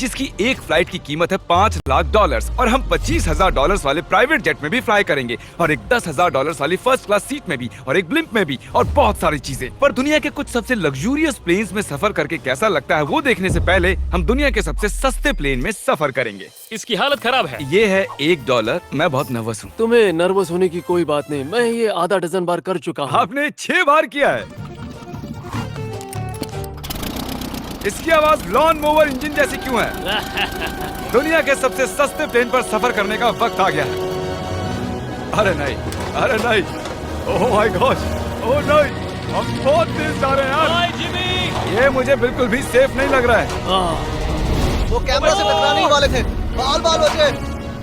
जिसकी एक फ्लाइट की कीमत है $5 लाख और हम $25,000 वाले प्राइवेट जेट में भी फ्लाई करेंगे और एक $10,000 वाली फर्स्ट क्लास सीट में भी और एक ब्लिम्प में भी और बहुत सारी चीजें। पर दुनिया के कुछ सबसे लग्जूरियस प्लेन्स में सफर करके कैसा लगता है वो देखने से पहले हम दुनिया के सबसे सस्ते प्लेन में सफर करेंगे। इसकी हालत खराब है। ये है $1। मैं बहुत नर्वस हूँ। तुम्हें नर्वस होने की कोई बात नहीं, मैं ये आधा डजन बार कर चुका हूँ। आपने 6 बार किया है। इसकी आवाज लॉन मोवर इंजन जैसी क्यों है? दुनिया के सबसे सस्ते प्लेन पर सफर करने का वक्त आ गया है। अरे नहीं, अरे नहीं, ओह माय गॉड, ओह नहीं, हम बहुत तेज जा रहे हैं यार। हाय जिमी, ये मुझे बिल्कुल भी सेफ नहीं लग रहा है। वो कैमरा से टकराने ही वाले थे। बाल बाल बचे।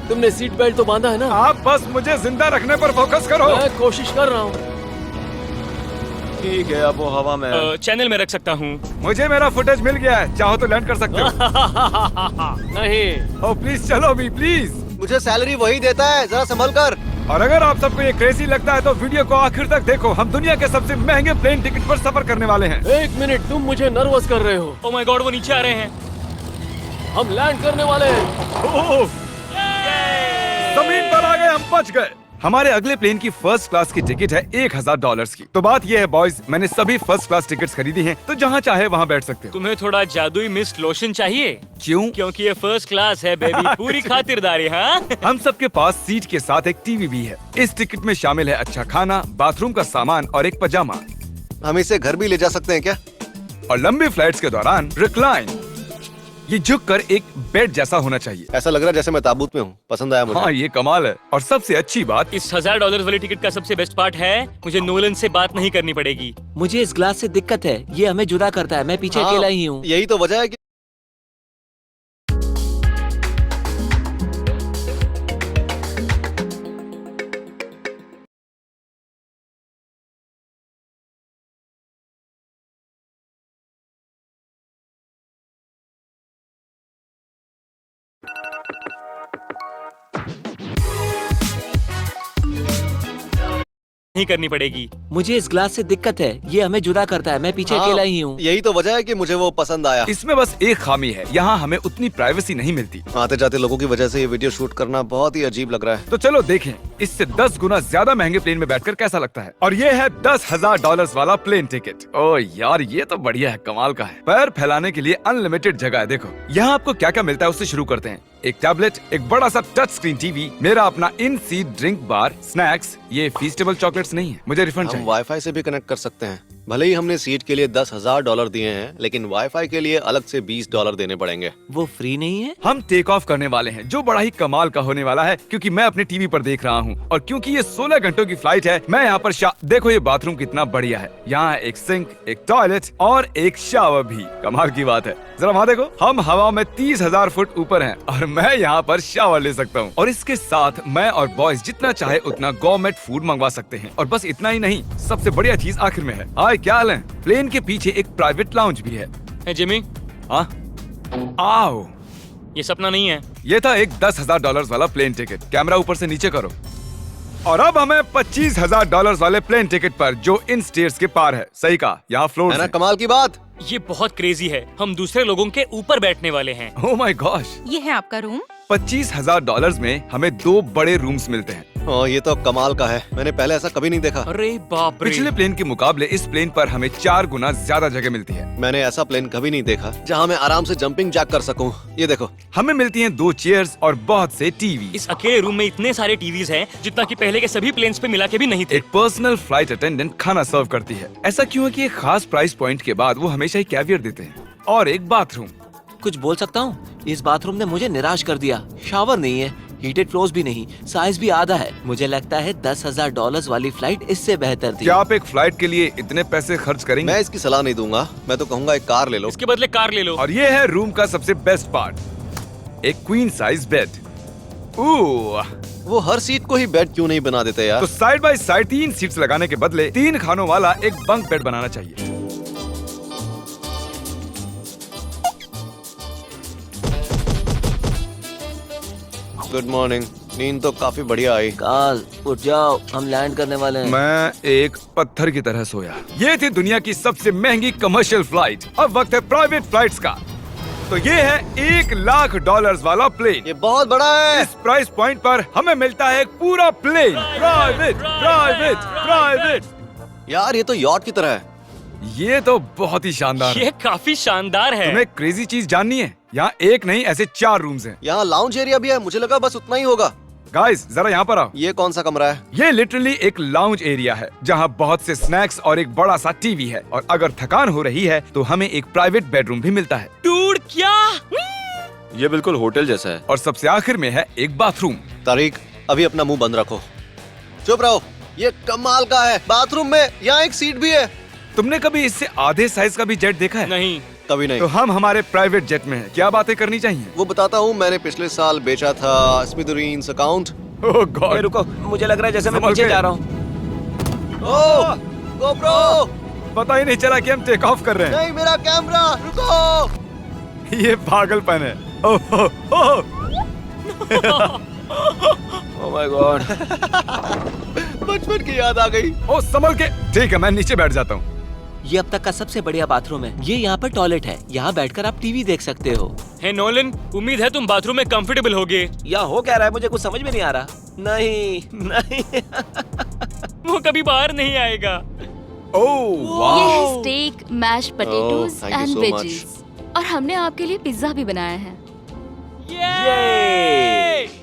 तुमने सीट बेल्ट तो बांधा है ना? आप बस मुझे जिंदा रखने पर फोकस करो। मैं कोशिश कर रहा हूँ। ठीक है, अब वो हवा में है। चैनल में रख सकता हूँ। मुझे मेरा फुटेज मिल गया है, चाहो तो लैंड कर सकते हो। नहीं। ओह प्लीज चलो भी प्लीज। मुझे सैलरी वही देता है, जरा संभल कर। और अगर आप सबको ये क्रेजी लगता है तो वीडियो को आखिर तक देखो। हम दुनिया के सबसे महंगे प्लेन टिकट पर सफर करने वाले हैं। एक मिनट, तुम मुझे नर्वस कर रहे हो। ओह माय गॉड, वो नीचे आ रहे हैं। हम लैंड करने वाले हैं। ओह, जमीन पर आ गए, हम बच गए। हमारे अगले प्लेन की फर्स्ट क्लास की टिकट है $1,000 की। तो बात ये है बॉयज, मैंने सभी फर्स्ट क्लास टिकट्स खरीदी हैं, तो जहाँ चाहे वहाँ बैठ सकते हो। तुम्हें थोड़ा जादुई मिस्ट लोशन चाहिए? क्यों? क्योंकि ये फर्स्ट क्लास है बेबी, पूरी खातिरदारी। हाँ, हम सबके पास सीट के साथ एक टीवी भी है। इस टिकट में शामिल है अच्छा खाना, बाथरूम का सामान और एक पजामा। हम इसे घर भी ले जा सकते हैं क्या? और लंबी फ्लाइट्स के दौरान रिक्लाइन, ये झुक कर एक बेड जैसा होना चाहिए। ऐसा लग रहा है जैसे मैं ताबूत में हूँ। पसंद आया मुझे। हाँ ये कमाल है। और सबसे अच्छी बात, इस $1,000 वाली टिकट का सबसे बेस्ट पार्ट है मुझे नोलन से बात नहीं करनी पड़ेगी। मुझे इस ग्लास से दिक्कत है, ये हमें जुदा करता है। मैं पीछे हाँ, अकेला ही हूँ। यही तो वजह है कि नहीं करनी पड़ेगी। मुझे इस ग्लास से दिक्कत है, ये हमें जुदा करता है। मैं पीछे हाँ, अकेला ही हूँ। यही तो वजह है कि मुझे वो पसंद आया। इसमें बस एक खामी है, यहाँ हमें उतनी प्राइवेसी नहीं मिलती। आते जाते लोगों की वजह से ये वीडियो शूट करना बहुत ही अजीब लग रहा है। तो चलो देखें इससे 10 गुना ज्यादा महंगे प्लेन में बैठकर कैसा लगता है। और ये है $10,000 वाला प्लेन टिकट। ओ यार ये तो बढ़िया है, कमाल का है। पैर फैलाने के लिए अनलिमिटेड जगह है। देखो यहाँ आपको क्या क्या मिलता है उससे शुरू करते हैं। एक टैबलेट, एक बड़ा सा टच स्क्रीन टीवी, मेरा अपना इन सीट ड्रिंक बार, स्नैक्स। ये फीस्टेबल चॉकलेट्स नहीं है, मुझे रिफंड हम चाहिए। वाईफाई से भी कनेक्ट कर सकते हैं। भले ही हमने सीट के लिए $10,000 दिए हैं, लेकिन वाईफाई के लिए अलग से $20 देने पड़ेंगे। वो फ्री नहीं है? हम टेक ऑफ करने वाले हैं, जो बड़ा ही कमाल का होने वाला है, क्योंकि मैं अपने टीवी पर देख रहा हूँ और क्योंकि ये 16 घंटों की फ्लाइट है। मैं यहाँ पर देखो ये बाथरूम कितना बढ़िया है। यहाँ एक सिंक, एक टॉयलेट और एक शावर भी। कमाल की बात है, जरा वहाँ देखो, हम हवा में 30,000 फुट ऊपर हैं और मैं यहाँ पर शावर ले सकता हूँ। और इसके साथ मैं और बॉयज जितना चाहे उतना गवर्नमेंट फूड मंगवा सकते हैं। और बस इतना ही नहीं, सबसे बढ़िया चीज आखिर में है। हाय क्या हाल है? प्लेन के पीछे एक प्राइवेट लाउंज भी है। है जिमी, हाँ, आओ। ये सपना नहीं है। ये था एक $10,000 वाला प्लेन टिकट। कैमरा ऊपर से नीचे करो। और अब हमें $25,000 वाले प्लेन टिकट पर, जो इन स्टेयर्स के पार है। सही कहा, यहाँ फ्लोर है ना है। कमाल की बात? ये बहुत क्रेजी है, हम दूसरे लोगों के ऊपर बैठने वाले हैं। Oh my gosh. ये है आपका रूम। $25,000 में हमें 2 बड़े रूम्स मिलते हैं। ये तो कमाल का है, मैंने पहले ऐसा कभी नहीं देखा। अरे बाप रे। पिछले प्लेन के मुकाबले इस प्लेन पर हमें 4 गुना ज्यादा जगह मिलती है। मैंने ऐसा प्लेन कभी नहीं देखा जहाँ मैं आराम से जंपिंग जैक कर सकूं। ये देखो, हमें मिलती हैं 2 चेयर्स और बहुत से टीवी। इस अकेले रूम में इतने सारे टीवीज हैं जितना कि पहले के सभी प्लेन्स पे मिला के भी नहीं थे। एक पर्सनल फ्लाइट अटेंडेंट खाना सर्व करती है। ऐसा क्यों है कि एक खास प्राइस पॉइंट के बाद वो हमेशा ही कैवियर देते हैं। और एक बाथरूम। कुछ बोल सकता हूँ? इस बाथरूम ने मुझे निराश कर दिया। शावर नहीं है, हीटेड फ्लोर्स भी नहीं, साइज भी आधा है। मुझे लगता है $10,000 वाली फ्लाइट इससे बेहतर थी। क्या आप एक फ्लाइट के लिए इतने पैसे खर्च करेंगे? मैं इसकी सलाह नहीं दूंगा। मैं तो कहूँगा एक कार ले लो। इसके बदले कार ले लो। और ये है रूम का सबसे बेस्ट पार्ट, एक क्वीन साइज बेड। वो हर सीट को ही बेड क्यों नहीं बना देते यार? तो साइड बाय साइड 3 सीट्स लगाने के बदले 3 खानों वाला एक बंक बेड बनाना चाहिए। Good morning. नींद तो काफी बढ़िया आई। काल उठ जाओ, हम लैंड करने वाले हैं। मैं एक पत्थर की तरह सोया। ये थी दुनिया की सबसे महंगी कमर्शियल फ्लाइट। अब वक्त है प्राइवेट फ्लाइट्स का। तो ये है $1,00,000 वाला प्लेन। ये बहुत बड़ा है। इस प्राइस पॉइंट पर हमें मिलता है एक पूरा प्लेन। प्राइवेट। यार ये तो यॉट की तरह है। ये तो बहुत ही शानदार है। ये काफी शानदार है। तुम्हें क्रेजी चीज जाननी है? यहाँ एक नहीं ऐसे 4 रूम्स हैं। यहाँ लाउंज एरिया भी है, मुझे लगा बस उतना ही होगा। गाइस जरा यहाँ पर आओ। ये कौन सा कमरा है? ये लिटरली एक लाउंज एरिया है जहाँ बहुत से स्नैक्स और एक बड़ा सा टीवी है, और अगर थकान हो रही है तो हमें एक प्राइवेट बेडरूम भी मिलता है। डूड क्या? ये बिल्कुल होटल जैसा है। और सबसे आखिर में है एक बाथरूम। तारिक अभी अपना मुंह बंद रखो, चुप रहो। ये कमाल का है। बाथरूम में यहाँ एक सीट भी है। तुमने कभी इससे आधे साइज का भी जेट देखा है? नहीं। कभी नहीं। तो हम हमारे प्राइवेट जेट में हैं। क्या बातें करनी चाहिए? वो बताता हूँ, मैंने पिछले साल बेचा था स्मिथुरीन्स अकाउंट। ओह गॉड। रुको, मुझे लग रहा है जैसे मैं संभल पीछे के। जा रहा हूँ। ओह गोप्रो, पता ही नहीं चला कि हम टेक ऑफ कर रहे हैं। नहीं मेरा कैमरा, रुको। ये पागलपन है। ओह ओह ओह माय गॉड। बचपन की याद आ गई। ओह संभल के। ठीक है मैं नीचे बैठ जाता हूँ। ये अब तक का सबसे बढ़िया बाथरूम है। ये यहाँ पर टॉयलेट है। यहाँ बैठकर आप टीवी देख सकते हो। हे नोलन, उम्मीद है तुम बाथरूम में कंफर्टेबल होगे। या हो क्या रहा है मुझे कुछ समझ में नहीं आ रहा। नहीं नहीं। वो कभी बाहर नहीं आएगा। ओह ये वाह। है steak, mash potatoes thank you and so veggies. और हमने आपके लिए पिज्जा भी बनाया है। ये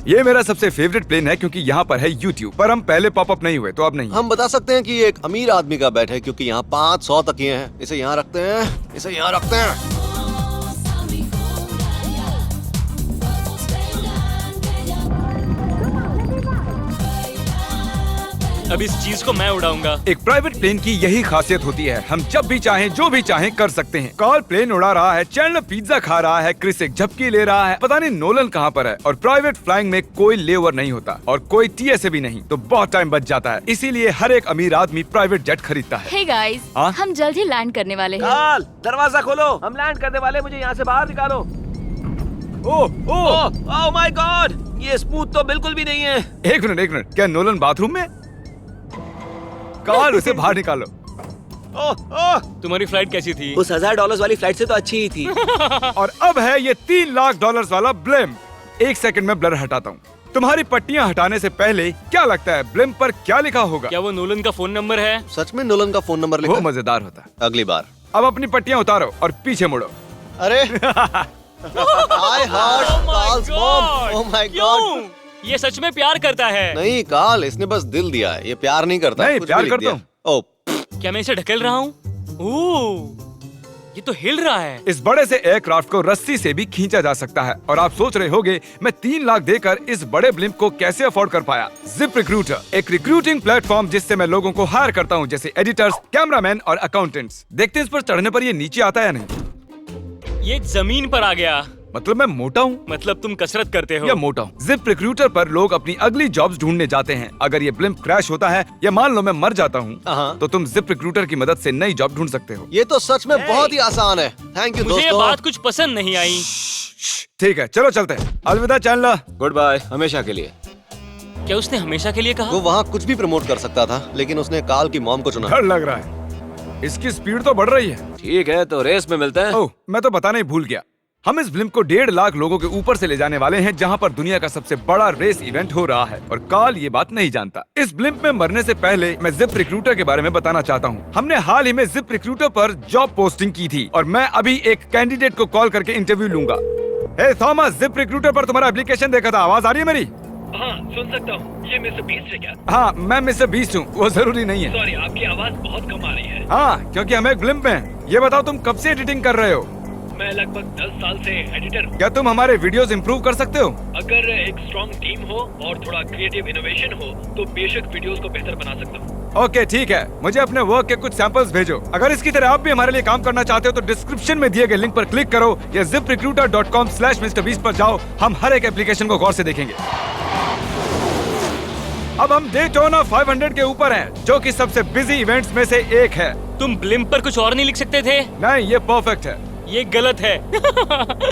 ये मेरा सबसे फेवरेट प्लेन है क्योंकि यहाँ पर है YouTube, पर हम पहले पॉपअप नहीं हुए तो अब नहीं। हम बता सकते हैं कि ये एक अमीर आदमी का बेड है क्योंकि यहाँ 500 तकिए हैं। इसे यहाँ रखते हैं, इसे यहाँ रखते हैं। अब इस चीज को मैं उड़ाऊंगा। एक प्राइवेट प्लेन की यही खासियत होती है, हम जब भी चाहें जो भी चाहें कर सकते हैं। कार्ल प्लेन उड़ा रहा है, चैंडलर पिज्जा खा रहा है, क्रिस एक झपकी ले रहा है, पता नहीं नोलन कहाँ पर है। और प्राइवेट फ्लाइंग में कोई लेवर नहीं होता और कोई TSA भी नहीं, तो बहुत टाइम बच जाता है। इसीलिए हर एक अमीर आदमी प्राइवेट जेट खरीदता है। हे गाइस, हाँ? हम जल्द ही लैंड करने वाले हैं। काल, दरवाजा खोलो, हम लैंड करने वाले। मुझे यहाँ से बाहर निकालो। ओह ओह ओह माय गॉड, ये स्मूथ तो बिल्कुल भी नहीं है। एक मिनट, क्या नोलन बाथरूम में? कार्ल उसे बाहर निकालो। ओह ओह, तुम्हारी फ्लाइट कैसी थी? उस $1000 वाली फ्लाइट से तो अच्छी ही थी। और अब है ये $3,00,000 वाला ब्लिम्प। एक सेकंड में ब्लर हटाता हूँ। तुम्हारी पट्टियाँ हटाने से पहले क्या लगता है ब्लिम्प पर क्या लिखा होगा? क्या वो नोलन का फोन नंबर है? सच में नोलन का फोन नंबर लिखा वो है? मजेदार होता। अगली बार। अब अपनी पट्टियाँ उतारो और पीछे मुड़ो। अरे I heard Carl's mom. Oh my God. क्यों? ये सच में प्यार करता है। नहीं कार्ल, इसने बस दिल दिया है, ये प्यार नहीं करता। नहीं, कुछ प्यार भी लिख करता दिया। हूँ। ओह, क्या मैं इसे ढकेल रहा हूँ? ओह, ये तो हिल रहा है। इस बड़े से एयरक्राफ्ट को रस्सी से भी खींचा जा सकता है। और आप सोच रहे होंगे मैं 3 लाख देकर इस बड़े ब्लिम्प को कैसे अफोर्ड कर पाया। जिप रिक्रूटर, एक रिक्रूटिंग प्लेटफॉर्म जिससे मैं लोगों को हायर करता हूँ, जैसे एडिटर्स, कैमरामैन और अकाउंटेंट्स। देखते हैं इस पर चढ़ने पर ये नीचे आता है या नहीं। ये जमीन पर आ गया। मतलब मैं मोटा हूँ मतलब तुम कसरत करते हो। या मोटा हूँ। जिप रिक्रूटर पर लोग अपनी अगली जॉब्स ढूंढने जाते हैं। अगर ये ब्लिम्प क्रैश होता है या मान लो मैं मर जाता हूँ, हाँ। तो तुम जिप रिक्रूटर की मदद से नई जॉब ढूंढ सकते हो। ये तो सच में बहुत ही आसान है। थैंक यू मुझे ये दोस्तों। बात कुछ पसंद नहीं आई। ठीक है चलो चलते हैं। अलविदा चैंडलर। गुड बाय, हमेशा के लिए। क्या उसने हमेशा के लिए कहा? वो वहाँ कुछ भी प्रमोट कर सकता था, लेकिन उसने कार्ल की मॉम को चुना। डर लग रहा है, इसकी स्पीड तो बढ़ रही है। ठीक है तो रेस में मिलते हैं। ओह मैं तो बताना ही भूल गया। हम इस ब्लिम्प को 1.5 लाख लोगों के ऊपर से ले जाने वाले हैं, जहां पर दुनिया का सबसे बड़ा रेस इवेंट हो रहा है। और कार्ल ये बात नहीं जानता। इस ब्लिम्प में मरने से पहले मैं जिप रिक्रूटर के बारे में बताना चाहता हूँ। हमने हाल ही में जिप रिक्रूटर पर जॉब पोस्टिंग की थी और मैं अभी एक कैंडिडेट को कॉल करके इंटरव्यू लूंगा। हे थॉमस, जिप रिक्रूटर पर तुम्हारा एप्लीकेशन देखा था। आवाज आ रही है मेरी? हाँ सुन सकता हूँ। ये मिस्टर बीस्ट है क्या? हाँ मैं मिस्टर बीस्ट हूँ। वो जरूरी नहीं है। सॉरी, आपकी आवाज बहुत कम आ रही है। हाँ क्योंकि हम एक ब्लिम्प में हैं। ये बताओ तुम कब से एडिटिंग कर रहे हो? मैं लगभग 10 साल से एडिटर हूँ। क्या तुम हमारे वीडियोस इंप्रूव कर सकते हो? अगर एक स्ट्रॉन्ग टीम हो और थोड़ा क्रिएटिव इनोवेशन हो तो बेशक वीडियोस को बेहतर बना सकता हूँ। ओके ठीक है, मुझे अपने वर्क के कुछ सैंपल्स भेजो। अगर इसकी तरह आप भी हमारे लिए काम करना चाहते हो तो डिस्क्रिप्शन में दिए गए लिंक पर क्लिक करो या ziprecruiter.com/MrBeast पर जाओ। हम हर एक एप्लीकेशन को गौर से देखेंगे। अब हम डेटोना 500 के ऊपर हैं, जो कि सबसे बिजी इवेंट्स में से एक है। तुम ब्लिम्प पर कुछ और नहीं लिख सकते थे? नहीं, ये परफेक्ट है। ये गलत है।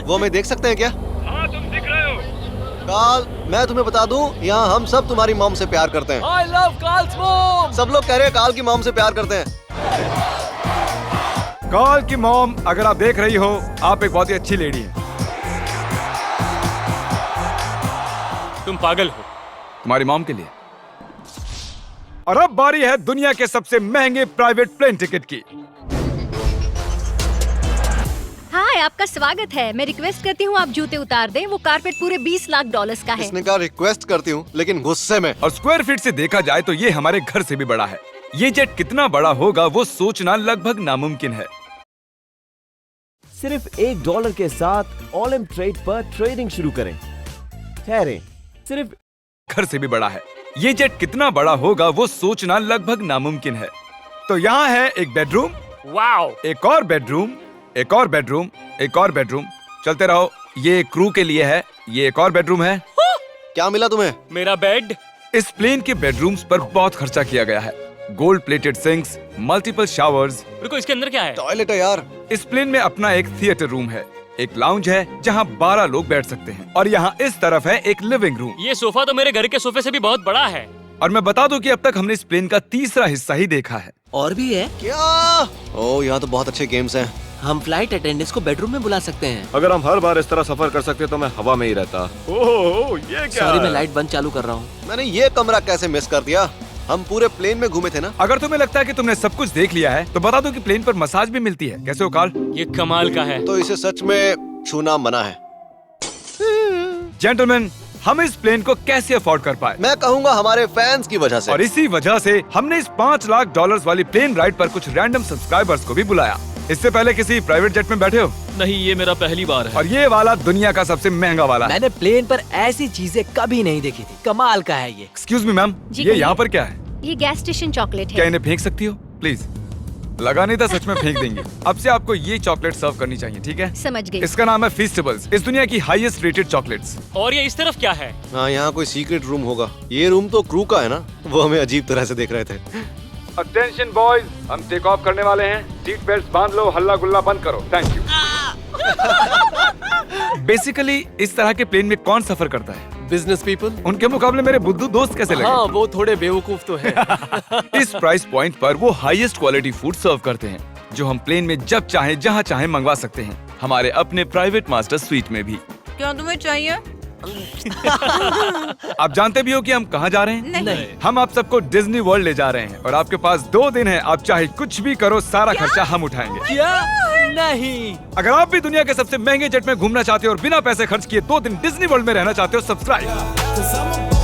वो मैं देख सकते हैं क्या? हाँ तुम दिख रहे हो। कार्ल, मैं तुम्हें बता दूं, यहाँ हम सब तुम्हारी मॉम से प्यार करते हैं। I love Carl's mom. सब लोग कह रहे हैं कार्ल की मॉम से प्यार करते हैं। कॉल की मॉम, अगर आप देख रही हो, आप एक बहुत ही अच्छी लेडी हैं। तुम पागल हो। तुम्हारी मॉम के लिए। और अब बारी है दुनिया के सबसे महंगे प्राइवेट प्लेन टिकट की। हाय, आपका स्वागत है। मैं रिक्वेस्ट करती हूँ आप जूते उतार दें। वो कारपेट पूरे 20 लाख डॉलर्स का है। इसने कहा रिक्वेस्ट करती हूँ, लेकिन गुस्से में। और स्क्वायर फीट से देखा जाए तो ये हमारे घर से भी बड़ा है। ये जेट कितना बड़ा होगा वो सोचना लगभग नामुमकिन है। सिर्फ $1 के साथ ऑलम ट्रेड पर ट्रेडिंग शुरू करें। ठहरे, सिर्फ घर से भी बड़ा है। ये जेट कितना बड़ा होगा वो सोचना लगभग नामुमकिन है। तो यहाँ है एक बेडरूम, वाओ, एक और बेडरूम, एक और बेडरूम, एक और बेडरूम। चलते रहो। ये क्रू के लिए है। ये एक और बेडरूम है। क्या मिला तुम्हें? मेरा बेड। इस प्लेन के बेडरूम्स पर बहुत खर्चा किया गया है। Gold plated sinks, multiple showers. रुको, इसके अंदर क्या है? टॉयलेट है यार। इस प्लेन में अपना एक थिएटर रूम है, एक लाउंज है जहाँ 12 लोग बैठ सकते हैं, और यहाँ इस तरफ है एक लिविंग रूम। ये सोफा तो मेरे घर के सोफे से भी बहुत बड़ा है। और मैं बता दूं कि अब तक हमने इस प्लेन का तीसरा हिस्सा ही देखा है। और भी है। क्या? ओह, यहाँ तो बहुत अच्छे गेम्स हैं। हम फ्लाइट अटेंडेंट्स को बेडरूम में बुला सकते हैं। अगर हम हर बार इस तरह सफर कर सकते तो मैं हवा में ही रहता। ओह, ये क्या? सॉरी, मैं लाइट बंद चालू कर रहा हूँ। मैंने ये कमरा कैसे मिस कर दिया? हम पूरे प्लेन में घूमे थे ना। अगर तुम्हें लगता है कि तुमने सब कुछ देख लिया है तो बता दो कि प्लेन पर मसाज भी मिलती है। कैसे हो कार्ल? ये कमाल का है। तो इसे सच में छूना मना है। जेंटलमैन, हम इस प्लेन को कैसे अफोर्ड कर पाए? मैं कहूँगा हमारे फैंस की वजह से। और इसी वजह से हमने इस $5 लाख वाली प्लेन राइड पर कुछ रैंडम सब्सक्राइबर्स को भी बुलाया। इससे पहले किसी प्राइवेट जेट में बैठे हो? नहीं, ये मेरा पहली बार है। और ये वाला दुनिया का सबसे महंगा वाला है। मैंने प्लेन पर ऐसी चीजें कभी नहीं देखी थी। कमाल का है ये। एक्सक्यूज मी मैम, जी ये कहिए। यहाँ पर क्या है? ये गैस स्टेशन चॉकलेट क्या है। इन्हें फेंक सकती हो प्लीज? लगा नहीं था, सच में फेंक देंगे। अब से आपको ये चॉकलेट सर्व करनी चाहिए, ठीक है? समझ गई। इसका नाम है फीस्टेबल्स, इस दुनिया की हाईएस्ट रेटेड चॉकलेट्स। और ये इस तरफ क्या है? हाँ, यहाँ कोई सीक्रेट रूम होगा। ये रूम तो क्रू का है ना। वो हमें अजीब तरह से देख रहे थे। अटेंशन बॉयज, हम टेक ऑफ करने वाले हैं। सीट बेल्ट बांध लो, हल्ला गुल्ला बंद करो। Thank you. बेसिकली इस तरह के प्लेन में कौन सफर करता है? Business people. उनके मुकाबले मेरे बुद्धू दोस्त कैसे लगे? हाँ, वो थोड़े बेवकूफ तो है। इस प्राइस पॉइंट पर वो हाईएस्ट क्वालिटी फूड सर्व करते हैं, जो हम प्लेन में जब चाहे जहाँ चाहे मंगवा सकते हैं, हमारे अपने प्राइवेट मास्टर स्वीट में भी। क्या तुम्हें चाहिए? आप जानते भी हो कि हम कहाँ जा रहे हैं? नहीं। हम आप सबको डिज्नी वर्ल्ड ले जा रहे हैं, और आपके पास 2 दिन है। आप चाहे कुछ भी करो, सारा खर्चा हम उठाएंगे। क्या? नहीं। अगर आप भी दुनिया के सबसे महंगे जेट में घूमना चाहते हो और बिना पैसे खर्च किए 2 दिन डिज्नी वर्ल्ड में रहना चाहते हो, सब्सक्राइब।